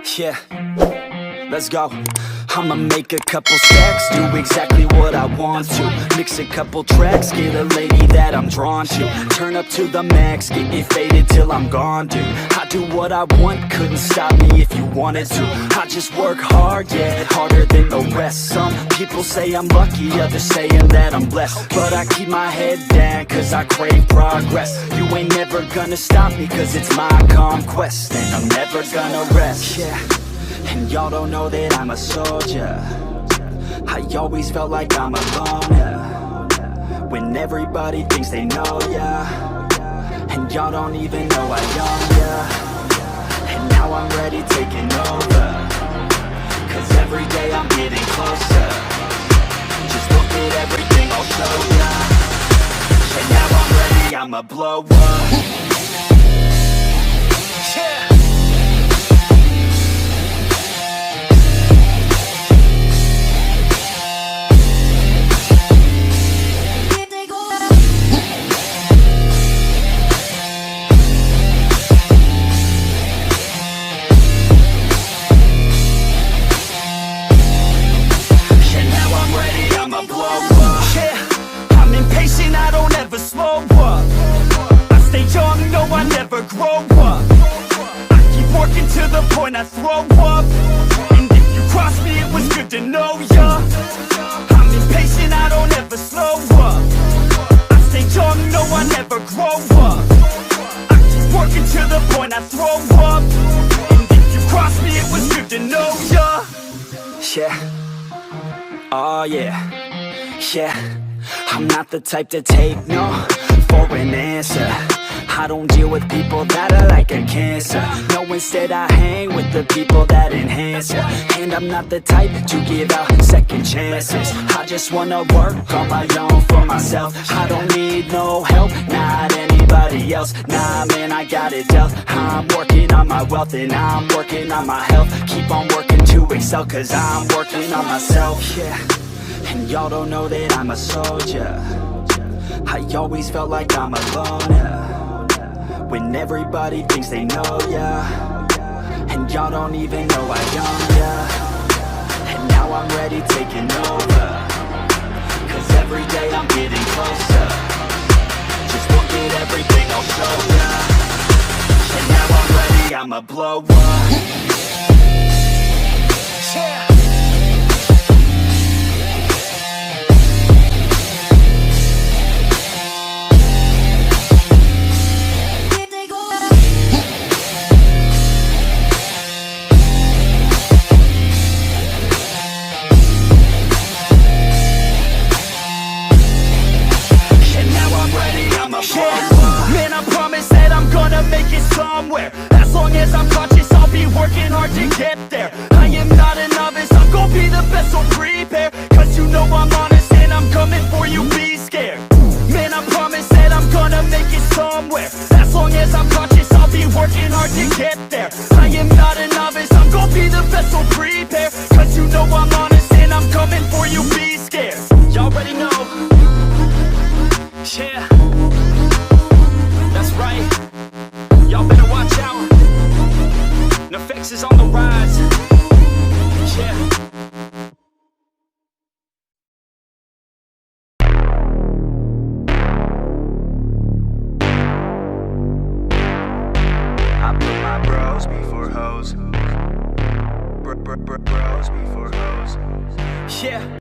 Yeah, let's go. I'ma make a couple stacks, do exactly what I want to. Mix a couple tracks, get a lady that I'm drawn to. Turn up to the max, get it faded till I'm gone, dude. I do what I want, couldn't stop me if you wanted to. I just work hard, yeah, harder than the rest. Some people say I'm lucky, others saying that I'm blessed. But I keep my head down, cause I crave progress. You ain't never gonna stop me, cause it's my conquest. And I'm never gonna rest, yeah. And y'all don't know that I'm a soldier. I always felt like I'm a loner when everybody thinks they know ya, and y'all don't even know I own ya. And now I'm ready taking over, cause every day I'm getting closer. Just look at everything I'll show ya. And now I'm ready, I'ma blow up. Yeah. Grow up, I keep working to the point I throw up. And if you cross me, it was good to know ya. I'm impatient, I don't ever slow up. I stay young, no, I never grow up. I keep working to the point I throw up. And if you cross me, it was good to know ya. Yeah, oh yeah, yeah. I'm not the type to take no for an answer. I don't deal with people that are like a cancer. No, instead I hang with the people that enhance ya. And I'm not the type to give out second chances. I just wanna work on my own for myself. I don't need no help, not anybody else. Nah, man, I got it dealt. I'm working on my wealth and I'm working on my health. Keep on working to excel, cause I'm working on myself. Yeah, and y'all don't know that I'm a soldier. I always felt like I'm a loner when everybody thinks they know ya, and y'all don't even know I own ya. And now I'm ready taking over, cause every day I'm getting closer. Just look at everything I'll show ya. And now I'm ready, I'ma blow up. Yeah. Man, I promise that I'm gonna make it somewhere. As long as I'm conscious, I'll be working hard to get there. I am not a novice, I'm gonna be the best, so prepare. Cause you know I'm honest and I'm coming for you, be scared. Man, I promise that I'm gonna make it somewhere. As long as I'm conscious, I'll be working hard to get there. I am not a novice, I'm gonna be the best, so prepare. Cause you know I'm honest and I'm coming for you, be scared. Y'all already know. Yeah, that's right. Y'all better watch out. NFX is on the rise. Yeah. I put my bros before hoes. Bros before hoes. Yeah.